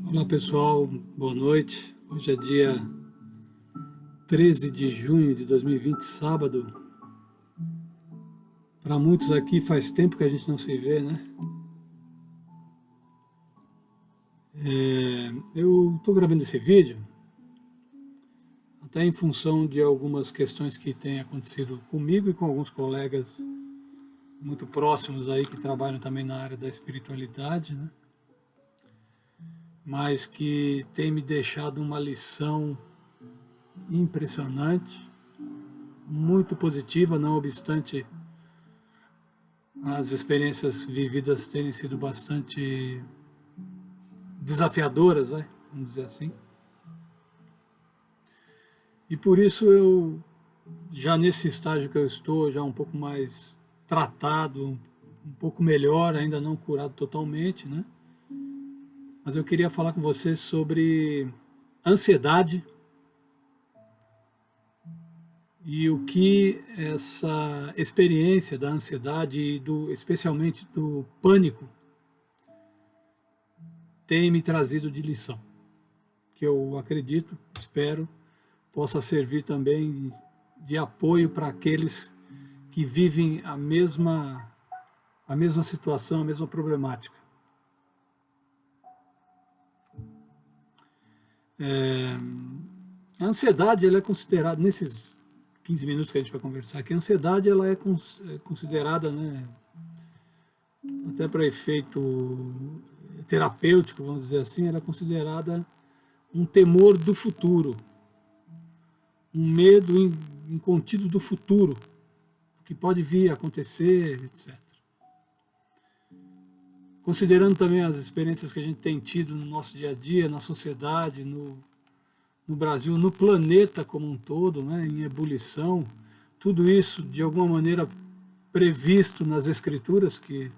Olá pessoal, boa noite. Hoje é dia 13 de junho de 2020, sábado. Para muitos aqui faz tempo que a gente não se vê, né? Eu estou gravando esse vídeo até em função de algumas questões que têm acontecido comigo e com alguns colegas muito próximos aí que trabalham também na área da espiritualidade, né? Mas que tem me deixado uma lição impressionante, muito positiva, não obstante as experiências vividas terem sido bastante desafiadoras, vamos dizer assim. E por isso eu, já nesse estágio que eu estou, já um pouco mais tratado, um pouco melhor, ainda não curado totalmente, né? Mas eu queria falar com você sobre ansiedade e o que essa experiência da ansiedade e especialmente do pânico tem me trazido de lição, que eu acredito, espero, possa servir também de apoio para aqueles que vivem a mesma situação, a mesma problemática. A ansiedade ela é considerada, nesses 15 minutos que a gente vai conversar aqui, a ansiedade ela é considerada, né, até para efeito terapêutico, vamos dizer assim, ela é considerada um temor do futuro, um medo incontido do futuro, que pode vir a acontecer, etc. Considerando também as experiências que a gente tem tido no nosso dia a dia, na sociedade, no Brasil, no planeta como um todo, né, em ebulição, tudo isso de alguma maneira previsto nas escrituras, que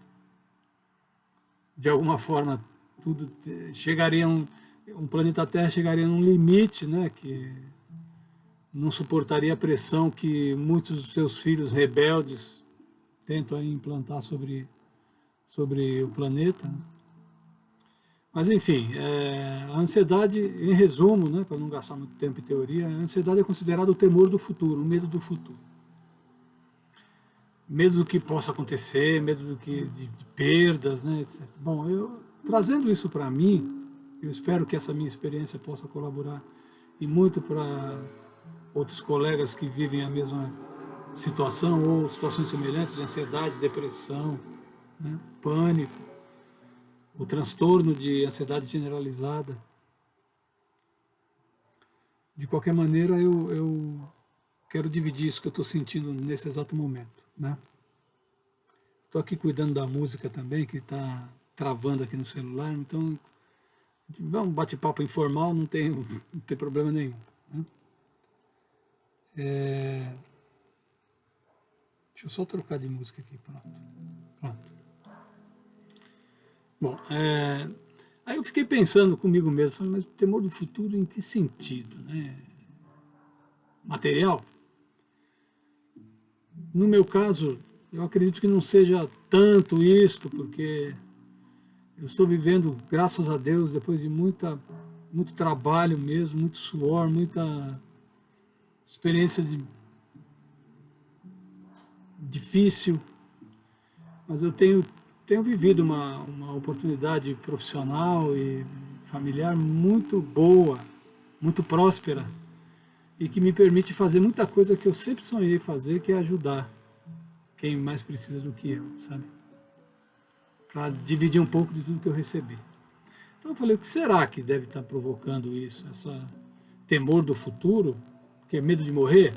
de alguma forma tudo chegaria um planeta Terra chegaria num limite, né, que não suportaria a pressão que muitos dos seus filhos rebeldes tentam aí implantar sobre o planeta. Mas enfim, a ansiedade, em resumo, né, para não gastar muito tempo em teoria, a ansiedade é considerada o temor do futuro, o medo do futuro. Medo do que possa acontecer, medo de perdas, né, etc. Bom, trazendo isso para mim, eu espero que essa minha experiência possa colaborar e muito para outros colegas que vivem a mesma situação ou situações semelhantes de ansiedade, depressão, né, pânico, o transtorno de ansiedade generalizada. De qualquer maneira, eu quero dividir isso que eu estou sentindo nesse exato momento, né? Estou aqui cuidando da música também, que está travando aqui no celular, então um bate-papo informal, não tem problema nenhum, né? Deixa eu só trocar de música aqui, pronto. Bom, aí eu fiquei pensando comigo mesmo, falei, mas temor do futuro em que sentido, né? Material? No meu caso, eu acredito que não seja tanto isto, porque eu estou vivendo, graças a Deus, depois de muito trabalho mesmo, muito suor, muita experiência difícil, mas eu tenho vivido uma oportunidade profissional e familiar muito boa, muito próspera, e que me permite fazer muita coisa que eu sempre sonhei fazer, que é ajudar quem mais precisa do que eu, sabe? Para dividir um pouco de tudo que eu recebi. Então eu falei, o que será que deve estar provocando isso? Essa temor do futuro? Que é medo de morrer?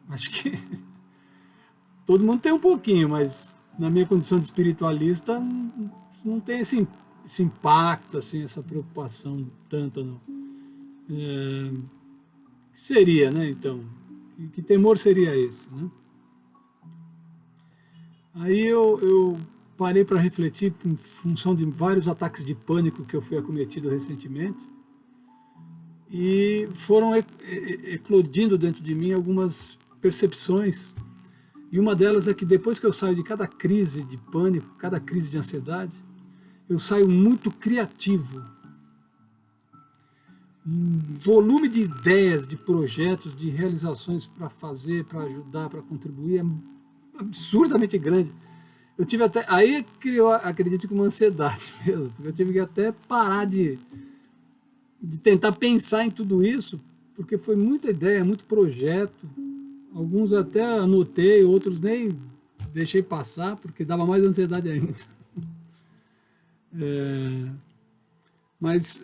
Acho que todo mundo tem um pouquinho, mas na minha condição de espiritualista não tem esse impacto, assim, essa preocupação tanta, não. O que seria, né, então? Que temor seria esse, né? Aí eu parei para refletir em função de vários ataques de pânico que eu fui acometido recentemente e foram eclodindo dentro de mim algumas percepções E uma delas é que depois que eu saio de cada crise de pânico, cada crise de ansiedade, eu saio muito criativo. Um volume de ideias, de projetos, de realizações para fazer, para ajudar, para contribuir é absurdamente grande. Eu tive até, aí criou, acredito que uma ansiedade mesmo, porque eu tive que até parar de tentar pensar em tudo isso, porque foi muita ideia, muito projeto. Alguns até anotei, outros nem deixei passar, porque dava mais ansiedade ainda. Mas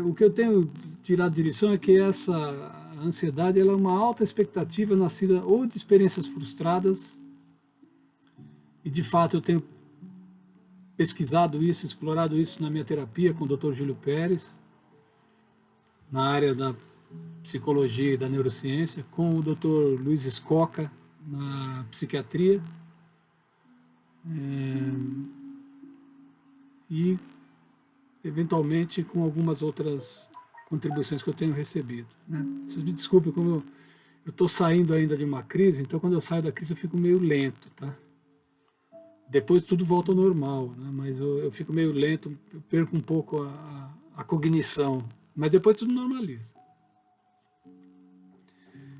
o que eu tenho tirado de lição é que essa ansiedade ela é uma alta expectativa nascida ou de experiências frustradas, e de fato eu tenho pesquisado isso, explorado isso na minha terapia com o Dr. Júlio Pérez, na área da psicologia e da neurociência, com o Dr. Luiz Escoca, na psiquiatria, e eventualmente com algumas outras contribuições que eu tenho recebido. Né? Vocês me desculpem, como eu estou saindo ainda de uma crise, então quando eu saio da crise eu fico meio lento, tá? Depois tudo volta ao normal, né? Mas eu fico meio lento, eu perco um pouco a cognição, mas depois tudo normaliza.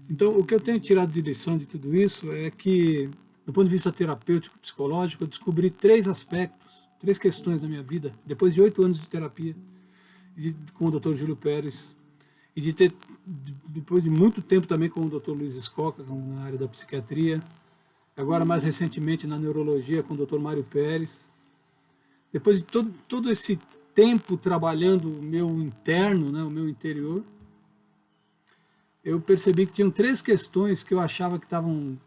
Então, o que eu tenho tirado de lição de tudo isso é que, do ponto de vista terapêutico, psicológico, eu descobri 3 aspectos, 3 questões na minha vida, depois de 8 anos de terapia com o Dr. Júlio Pérez, e depois de muito tempo também com o Dr. Luiz Escoca, na área da psiquiatria, agora mais recentemente na neurologia com o Dr. Mário Pérez. Depois de todo esse tempo trabalhando o meu interno, né, o meu interior, eu percebi que tinham 3 questões que eu achava que estavam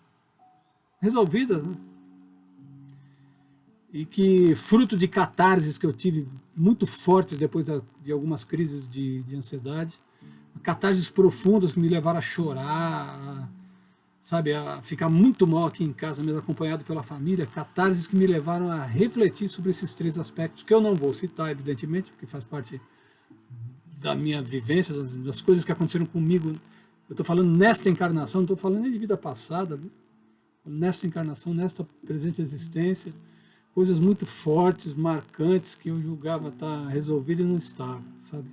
resolvidas, né? E que, fruto de catarses que eu tive muito fortes depois de algumas crises de ansiedade, catarses profundas que me levaram a chorar, sabe, a ficar muito mal aqui em casa, mesmo acompanhado pela família, catarses que me levaram a refletir sobre esses 3 aspectos, que eu não vou citar, evidentemente, porque faz parte da minha vivência, das coisas que aconteceram comigo. Eu estou falando nesta encarnação, não estou falando nem de vida passada, viu? Nesta encarnação, nesta presente existência, coisas muito fortes, marcantes, que eu julgava estar resolvido e não estava, sabe?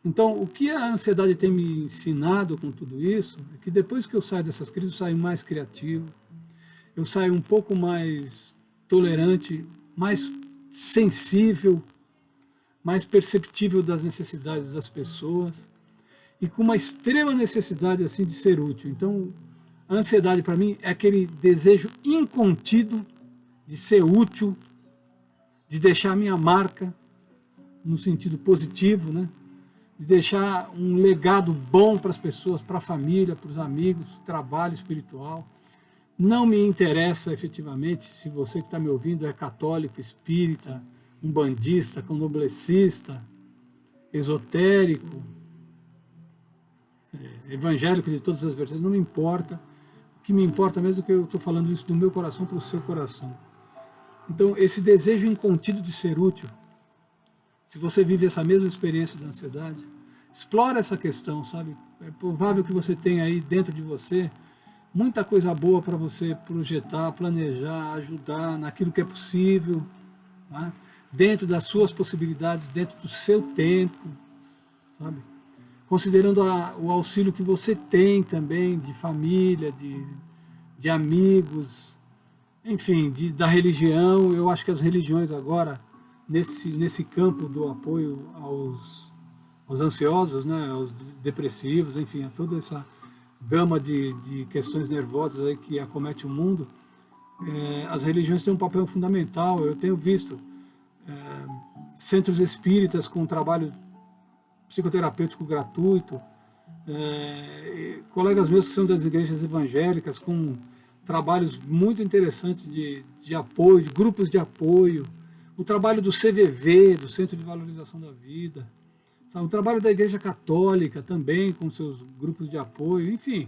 Então, o que a ansiedade tem me ensinado com tudo isso, é que depois que eu saio dessas crises, eu saio mais criativo, eu saio um pouco mais tolerante, mais sensível, mais perceptível das necessidades das pessoas, e com uma extrema necessidade assim de ser útil. Então, a ansiedade para mim é aquele desejo incontido de ser útil, de deixar a minha marca no sentido positivo, né? De deixar um legado bom para as pessoas, para a família, para os amigos, trabalho espiritual. Não me interessa efetivamente se você que está me ouvindo é católico, espírita, umbandista, candomblessista, esotérico, evangélico de todas as vertentes, não me importa. O que me importa mesmo é que eu estou falando isso do meu coração para o seu coração. Então, esse desejo incontido de ser útil, se você vive essa mesma experiência de ansiedade, explora essa questão, sabe? É provável que você tenha aí dentro de você muita coisa boa para você projetar, planejar, ajudar naquilo que é possível, tá? Dentro das suas possibilidades, dentro do seu tempo, sabe? Considerando o auxílio que você tem também de família, de amigos, enfim, da religião. Eu acho que as religiões agora, nesse campo do apoio aos ansiosos, né, aos depressivos, enfim, a toda essa gama de questões nervosas aí que acomete o mundo, as religiões têm um papel fundamental. Eu tenho visto centros espíritas com trabalho psicoterapêutico gratuito, colegas meus que são das igrejas evangélicas com trabalhos muito interessantes de apoio, de grupos de apoio, o trabalho do CVV, do Centro de Valorização da Vida, sabe? O trabalho da Igreja Católica também, com seus grupos de apoio, enfim.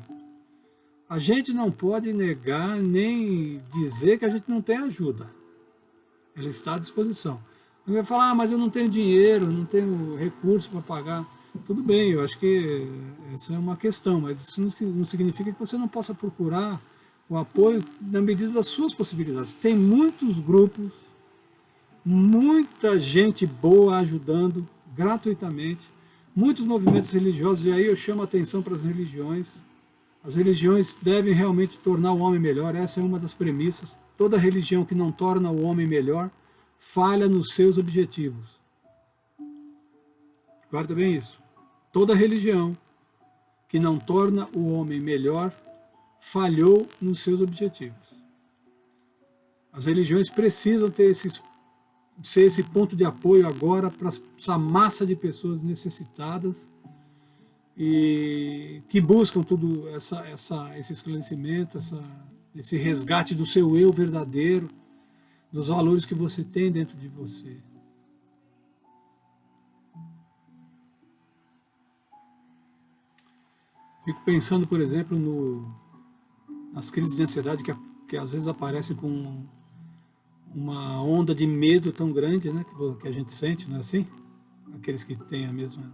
A gente não pode negar nem dizer que a gente não tem ajuda. Ela está à disposição. Alguém vai falar, mas eu não tenho dinheiro, não tenho recurso para pagar. Tudo bem, eu acho que essa é uma questão, mas isso não significa que você não possa procurar o apoio na medida das suas possibilidades. Tem muitos grupos, muita gente boa ajudando gratuitamente, muitos movimentos religiosos, e aí eu chamo a atenção para as religiões. As religiões devem realmente tornar o homem melhor, essa é uma das premissas. Toda religião que não torna o homem melhor falha nos seus objetivos. Guarda bem isso. Toda religião que não torna o homem melhor falhou nos seus objetivos. As religiões precisam ser esse ponto de apoio agora para essa massa de pessoas necessitadas e que buscam tudo esse esclarecimento, esse resgate do seu eu verdadeiro, dos valores que você tem dentro de você. Fico pensando, por exemplo, nas crises de ansiedade que às vezes aparecem com uma onda de medo tão grande, né, que a gente sente, não é assim? Aqueles que têm a mesma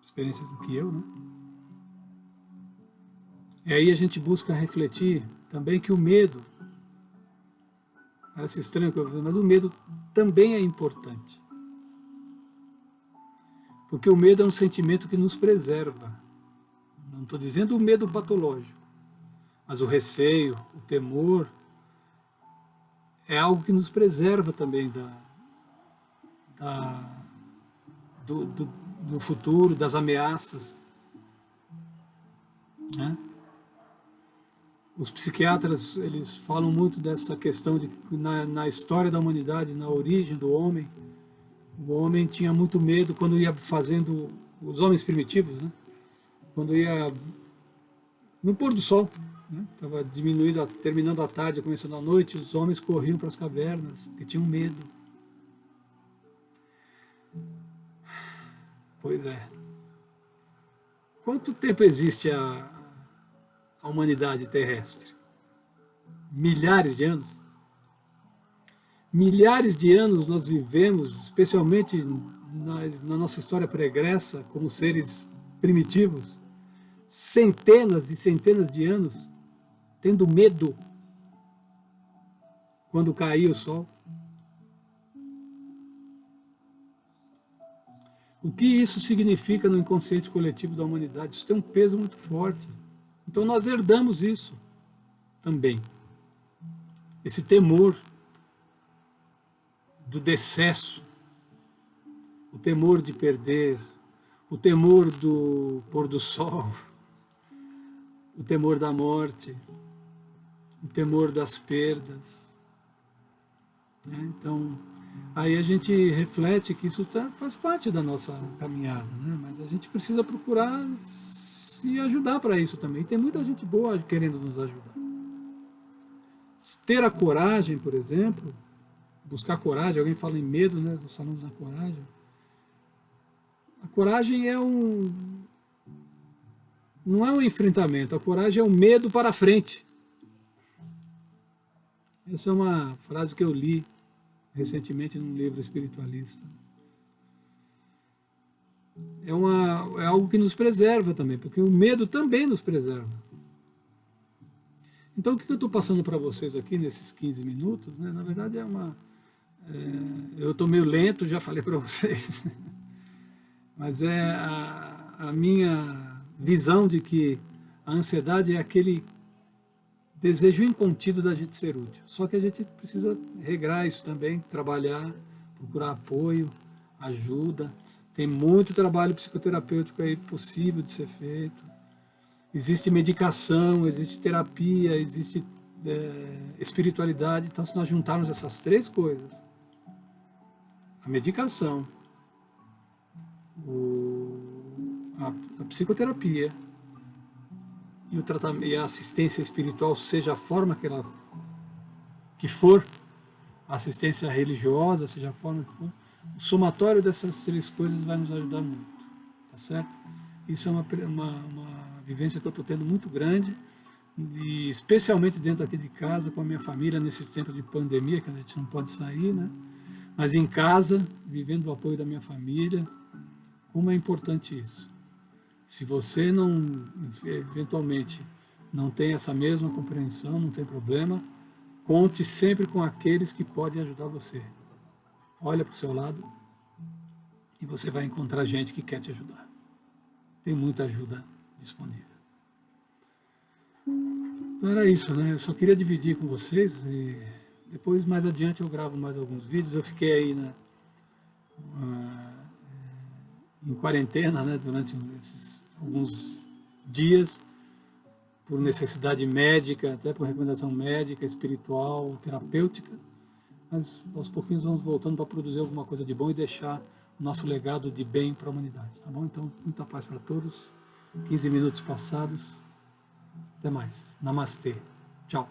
experiência do que eu, né? E aí a gente busca refletir também que o medo, parece estranho, mas o medo também é importante. Porque o medo é um sentimento que nos preserva. Não estou dizendo o medo patológico, mas o receio, o temor, é algo que nos preserva também do futuro, das ameaças. Né? Os psiquiatras, eles falam muito dessa questão de que na história da humanidade, na origem do homem, o homem tinha muito medo quando ia fazendo, os homens primitivos, né? Quando ia no pôr do sol, estava diminuindo, terminando a tarde, começando a noite, os homens corriam para as cavernas, porque tinham medo. Pois é. Quanto tempo existe a humanidade terrestre? Milhares de anos? Milhares de anos nós vivemos, especialmente na nossa história pregressa, como seres primitivos, centenas e centenas de anos, tendo medo quando caía o sol. O que isso significa no inconsciente coletivo da humanidade? Isso tem um peso muito forte. Então nós herdamos isso também. Esse temor do decesso, o temor de perder, o temor do pôr do sol, o temor da morte, o temor das perdas. Então, aí a gente reflete que isso faz parte da nossa caminhada, né? Mas a gente precisa procurar se ajudar para isso também. Tem muita gente boa querendo nos ajudar. Ter a coragem, por exemplo, buscar coragem, alguém fala em medo, né? Nós falamos na coragem. A coragem não é um enfrentamento, a coragem é um medo para frente. Essa é uma frase que eu li recentemente num livro espiritualista. É algo que nos preserva também, porque o medo também nos preserva. Então, o que eu estou passando para vocês aqui nesses 15 minutos, né, na verdade eu estou meio lento, já falei para vocês, mas é a minha visão de que a ansiedade é aquele desejo incontido da gente ser útil. Só que a gente precisa regrar isso também, trabalhar, procurar apoio, ajuda. Tem muito trabalho psicoterapêutico aí possível de ser feito. Existe medicação, existe terapia, existe espiritualidade. Então, se nós juntarmos essas três coisas, a medicação, a psicoterapia e o tratamento e a assistência espiritual, seja a forma que for, a assistência religiosa, seja a forma que for, o somatório dessas três coisas vai nos ajudar muito, tá certo? Isso é uma vivência que eu estou tendo muito grande, e especialmente dentro aqui de casa, com a minha família, nesses tempos de pandemia, que a gente não pode sair, né? Mas em casa, vivendo o apoio da minha família, como é importante isso. Se você não, eventualmente, não tem essa mesma compreensão, não tem problema. Conte sempre com aqueles que podem ajudar você. Olha para o seu lado e você vai encontrar gente que quer te ajudar. Tem muita ajuda disponível. Então era isso, né? Eu só queria dividir com vocês e depois, mais adiante, eu gravo mais alguns vídeos. Eu fiquei aí, né, em quarentena, né, durante esses alguns dias, por necessidade médica, até por recomendação médica, espiritual, terapêutica. Mas aos pouquinhos vamos voltando para produzir alguma coisa de bom e deixar o nosso legado de bem para a humanidade, tá bom? Então, muita paz para todos. 15 minutos passados. Até mais. Namastê. Tchau.